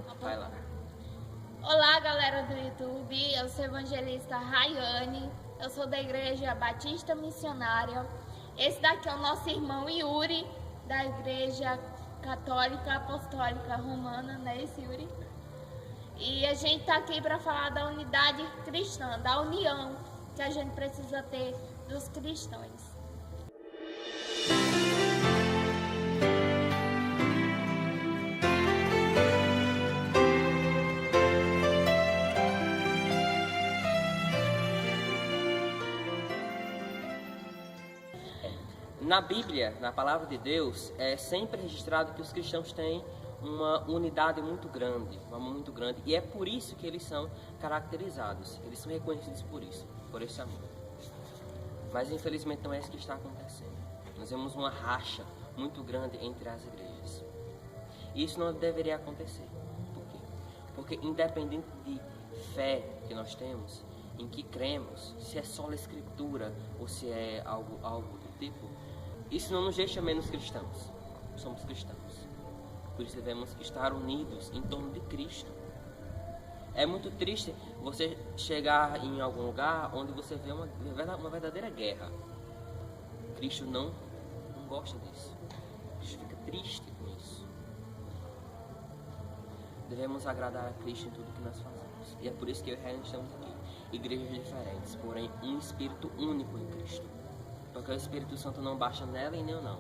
Vai lá. Olá, galera do YouTube, eu sou a evangelista Rayane, eu sou da Igreja Batista Missionária. Esse daqui é o nosso irmão Yuri, da Igreja Católica Apostólica Romana, né, esse Yuri? E a gente tá aqui para falar da unidade cristã, da união que a gente precisa ter dos cristãos. Na Bíblia, na Palavra de Deus, é sempre registrado que os cristãos têm uma unidade muito grande, e é por isso que eles são caracterizados, eles são reconhecidos por isso, por esse amor. Mas infelizmente não é isso que está acontecendo. Nós vemos uma racha muito grande entre as igrejas. E isso não deveria acontecer. Por quê? Porque independente de fé que nós temos, em que cremos, se é só a Escritura ou se é algo do tipo, isso não nos deixa menos cristãos. Somos cristãos. Por isso devemos estar unidos em torno de Cristo. É muito triste você chegar em algum lugar onde você vê uma verdadeira guerra. Cristo não gosta disso. Cristo fica triste com isso. Devemos agradar a Cristo em tudo que nós fazemos. E é por isso que eu e o Ryan estamos aqui. Igrejas diferentes, porém um Espírito único em Cristo. Porque o Espírito Santo não baixa nela e nem eu não.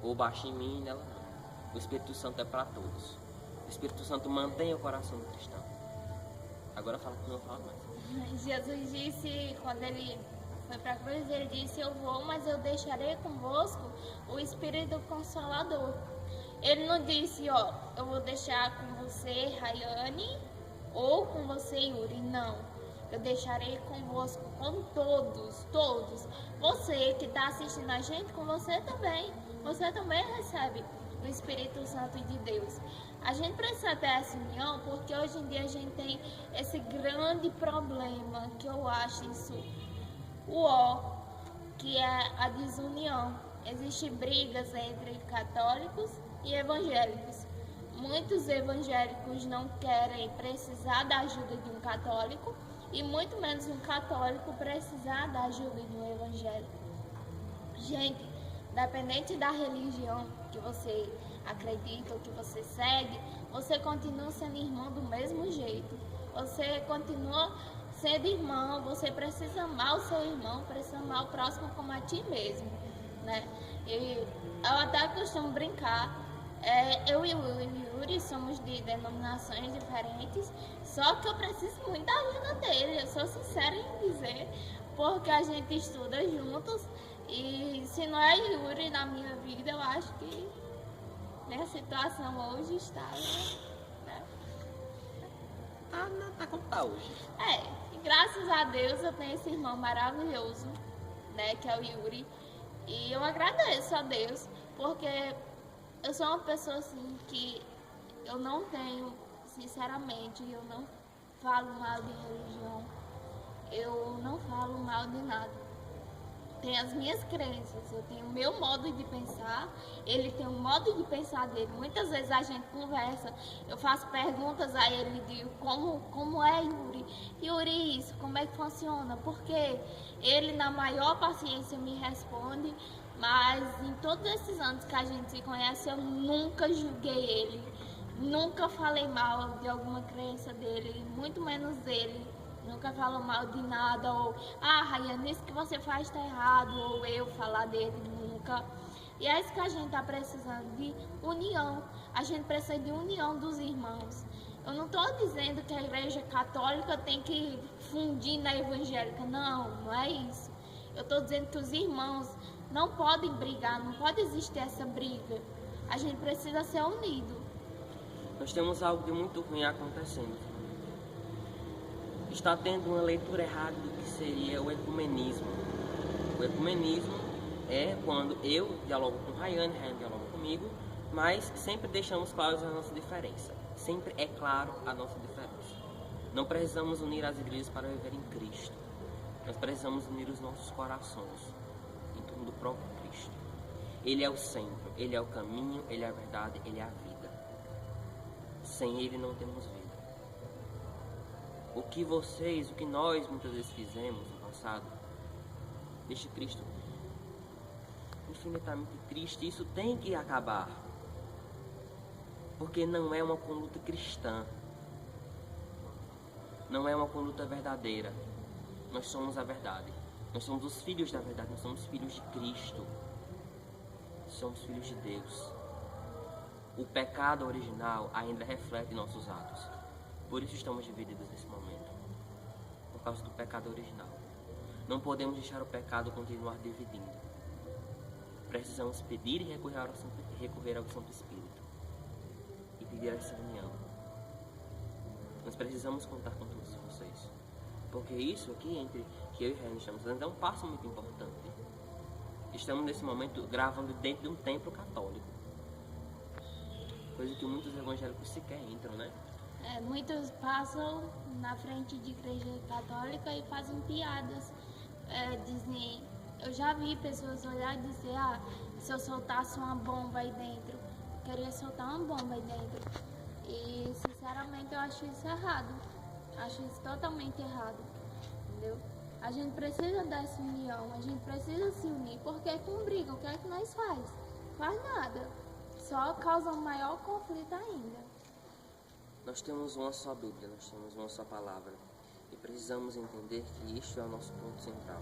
Ou baixa em mim e nela não. O Espírito Santo é para todos. O Espírito Santo mantém o coração do cristão. Agora fala que não fala mais. Jesus disse, quando ele foi para a cruz, ele disse: eu vou, mas eu deixarei convosco o Espírito Consolador. Ele não disse, ó, eu vou deixar com você, Rayane, ou com você, Yuri. Não. Eu deixarei convosco, com todos. Você que está assistindo a gente, com você também. Você também recebe o Espírito Santo de Deus. A gente precisa ter essa união, porque hoje em dia a gente tem esse grande problema, que eu acho isso que é a desunião. Existem brigas entre católicos e evangélicos. Muitos evangélicos não querem precisar da ajuda de um católico, e muito menos um católico precisar da ajuda de um evangélico. Gente, independente da religião que você acredita ou que você segue, você continua sendo irmão do mesmo jeito. Você continua sendo irmão, você precisa amar o seu irmão, precisa amar o próximo como a ti mesmo, né? E eu até costumo brincar. Eu e o Yuri somos de denominações diferentes, só que eu preciso muito da ajuda dele, eu sou sincera em dizer, porque a gente estuda juntos, e se não é Yuri na minha vida, eu acho que minha situação hoje está, né? Tá como tá hoje. E graças a Deus eu tenho esse irmão maravilhoso, né, que é o Yuri, e eu agradeço a Deus, porque eu sou uma pessoa assim que eu não tenho, sinceramente, eu não falo mal de religião, eu não falo mal de nada. Tenho as minhas crenças, eu tenho o meu modo de pensar, ele tem o modo de pensar dele. Muitas vezes a gente conversa, eu faço perguntas a ele de como é Yuri? Yuri, isso, como é que funciona? Porque ele, na maior paciência, me responde. Mas em todos esses anos que a gente se conhece, eu nunca julguei ele, nunca falei mal de alguma crença dele, muito menos dele. Nunca falou mal de nada, ou Rayane, isso que você faz está errado, ou eu falar dele, nunca. E é isso que a gente está precisando, de união. A gente precisa de união dos irmãos. Eu não estou dizendo que a igreja católica tem que fundir na evangélica, não é isso. Eu estou dizendo que os irmãos não podem brigar, não pode existir essa briga. A gente precisa ser unido. Nós temos algo de muito ruim acontecendo. Está tendo uma leitura errada do que seria o ecumenismo. O ecumenismo é quando eu dialogo com Rayane dialoga comigo, mas sempre deixamos claros a nossa diferença. Sempre é claro a nossa diferença. Não precisamos unir as igrejas para viver em Cristo. Nós precisamos unir os nossos corações em torno do próprio Cristo. Ele é o centro, Ele é o caminho, Ele é a verdade, Ele é a vida. Sem Ele não temos vida. O que nós muitas vezes fizemos no passado, deixa Cristo infinitamente triste. Isso tem que acabar. Porque não é uma conduta cristã. Não é uma conduta verdadeira. Nós somos a verdade. Nós somos os filhos da verdade. Nós somos filhos de Cristo. Somos filhos de Deus. O pecado original ainda reflete nossos atos. Por isso estamos divididos nesse momento. Por causa do pecado original. Não podemos deixar o pecado continuar dividindo. Precisamos pedir e recorrer ao Santo Espírito. E pedir essa união. Nós precisamos contar com todos vocês. Porque isso aqui, entre que eu e Ryan estamos fazendo, é um passo muito importante. Estamos nesse momento gravando dentro de um templo católico. Coisa que muitos evangélicos sequer entram, né? Muitos passam na frente de igreja católica e fazem piadas. Dizem, eu já vi pessoas olhar e dizer, se eu soltasse uma bomba aí dentro, eu queria soltar uma bomba aí dentro. E sinceramente eu acho isso errado. Acho isso totalmente errado. Entendeu? A gente precisa dessa união, a gente precisa se unir, porque com briga, o que é que nós faz? Faz nada. Só causa um maior conflito ainda. Nós temos uma só Bíblia, nós temos uma só palavra. E precisamos entender que isto é o nosso ponto central.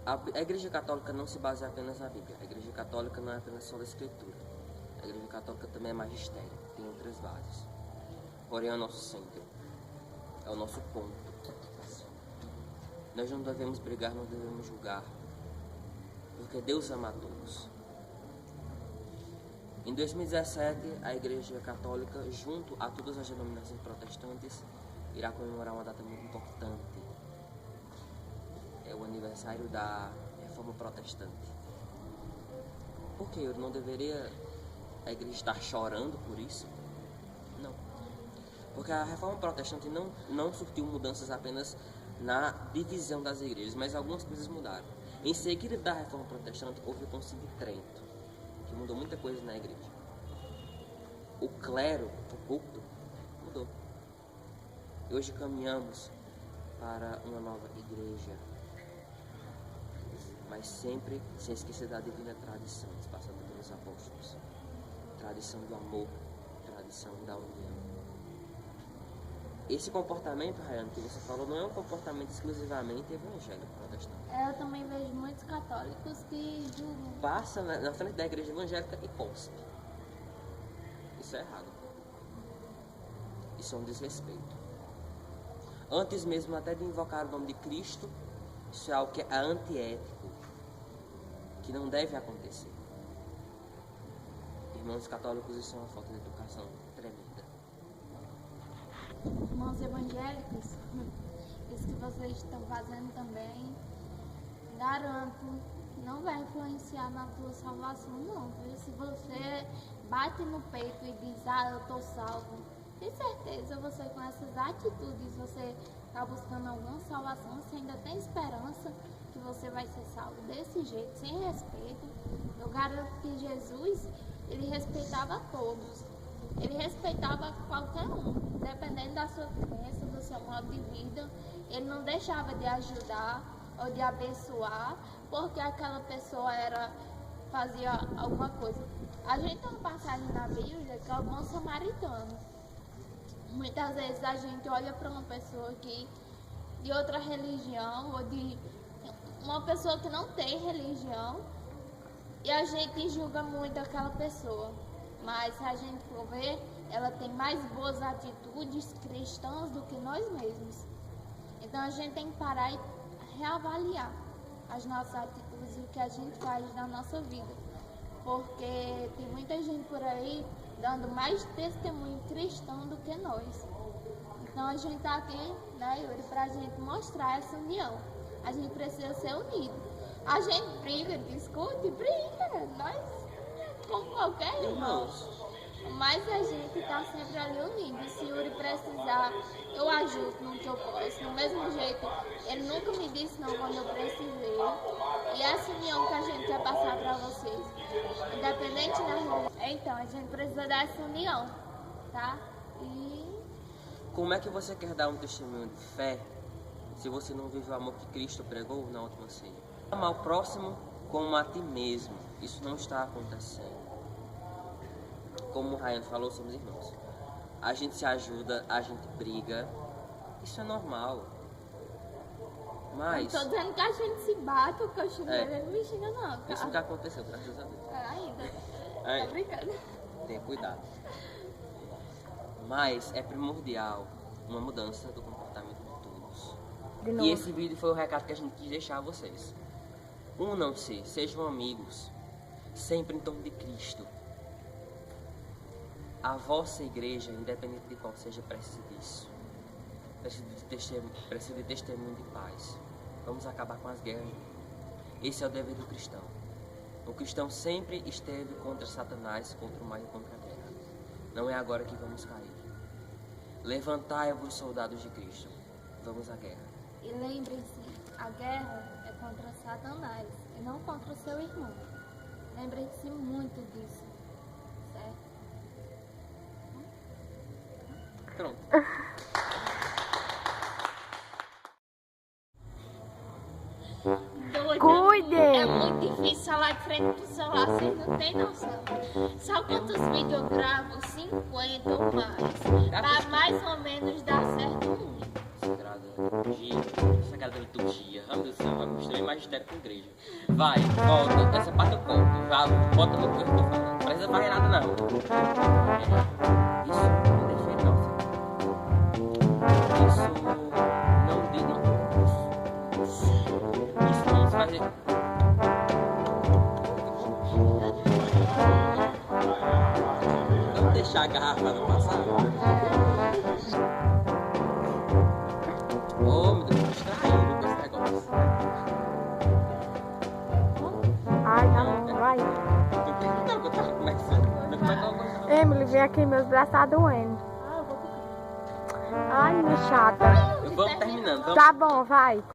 A Igreja Católica não se baseia apenas na Bíblia. A Igreja Católica não é apenas só da Escritura. A Igreja Católica também é magistério, tem outras bases. Porém é o nosso centro, é o nosso ponto. Nós não devemos brigar, não devemos julgar. Porque Deus ama a todos. Em 2017, a Igreja Católica, junto a todas as denominações protestantes, irá comemorar uma data muito importante. É o aniversário da Reforma Protestante. Por que não deveria a Igreja estar chorando por isso? Não. Porque a Reforma Protestante não surtiu mudanças apenas na divisão das igrejas, mas algumas coisas mudaram. Em seguida da Reforma Protestante, houve o Concílio de Trento, que mudou muita coisa na igreja. O clero, o púlpito, mudou. E hoje caminhamos para uma nova igreja, mas sempre sem esquecer da divina tradição, passando pelos apóstolos. Tradição do amor, tradição da união. Esse comportamento, Ryan, que você falou, não é um comportamento exclusivamente evangélico protestante. Eu também vejo muitos católicos que julgam. Passa na frente da igreja evangélica e cospe. Isso é errado. Isso é um desrespeito. Antes mesmo até de invocar o nome de Cristo, isso é algo que é antiético, que não deve acontecer. Irmãos católicos, isso é uma falta de educação tremenda. Irmãos evangélicos, isso que vocês estão fazendo também, garanto, não vai influenciar na tua salvação não, viu? Se você bate no peito e diz, eu tô salvo, de certeza você com essas atitudes, você está buscando alguma salvação, você ainda tem esperança que você vai ser salvo desse jeito, sem respeito. Eu garanto que Jesus, ele respeitava todos. Ele respeitava qualquer um, dependendo da sua crença, do seu modo de vida. Ele não deixava de ajudar ou de abençoar, porque aquela pessoa fazia alguma coisa. A gente tem uma passagem na Bíblia que é o bom samaritano. Muitas vezes a gente olha para uma pessoa de outra religião, ou de uma pessoa que não tem religião, e a gente julga muito aquela pessoa. Mas se a gente for ver, ela tem mais boas atitudes cristãs do que nós mesmos. Então a gente tem que parar e reavaliar as nossas atitudes e o que a gente faz na nossa vida. Porque tem muita gente por aí dando mais testemunho cristão do que nós. Então a gente está aqui, né, Yuri, para a gente mostrar essa união. A gente precisa ser unido. A gente briga, discute, briga, nós como qualquer irmão. Mas a gente está sempre ali unido. Se Yuri precisar, eu ajudo no que eu posso. Do mesmo jeito, ele nunca me disse não quando eu precisei. E essa união que a gente quer passar para vocês, independente da religião. Então, a gente precisa dessa união. tá? E Como é que você quer dar um testemunho de fé se você não vive o amor que Cristo pregou na última ceia? Amar o próximo como a ti mesmo. Isso não está acontecendo. Como o Ryan falou, somos irmãos. A gente se ajuda, a gente briga. Isso é normal. Mas não tô dizendo que a gente se bate ou que eu xingo ele não me xinga não, tá? isso nunca aconteceu, graças a Deus. Ainda. É. Tô brincando. Tenha cuidado. Mas é primordial uma mudança do comportamento de todos. E esse vídeo foi o recado que a gente quis deixar a vocês. Unam-se, sejam amigos, sempre em torno de Cristo. A vossa igreja, independente de qual seja, precisa disso. Precisa de testemunho de paz. Vamos acabar com as guerras. Esse é o dever do cristão. O cristão sempre esteve contra Satanás, contra o mal e contra a guerra. Não é agora que vamos cair. Levantai-vos, soldados de Cristo. Vamos à guerra. E lembrem-se, a guerra é contra Satanás e não contra o seu irmão. Lembrem-se muito disso, certo? Pronto. Doida. Cuide! É muito difícil falar de frente pro celular, vocês não têm noção. Sabe quantos vídeos eu gravo? 50 ou mais. Pra mais ou menos dar certo um. Sagrada liturgia. Ah, meu Deus do céu, vai misturar magistério com igreja. Vai, volta. Essa parte eu conto. Já bota no que eu tô falando. Não precisa fazer nada, não. Isso não defende, não. Isso não diz, não. Isso não se faz. Vamos deixar a garrafa não passar? Oh, meu Deus, tô distraído com esse negócio. Ai, não, vai. Não, como é que você... Emily, vem aqui, meus braços tá doendo. Ah, eu vou comer. Ai, minha chata. Vamos terminando. Vamos... Tá bom, vai.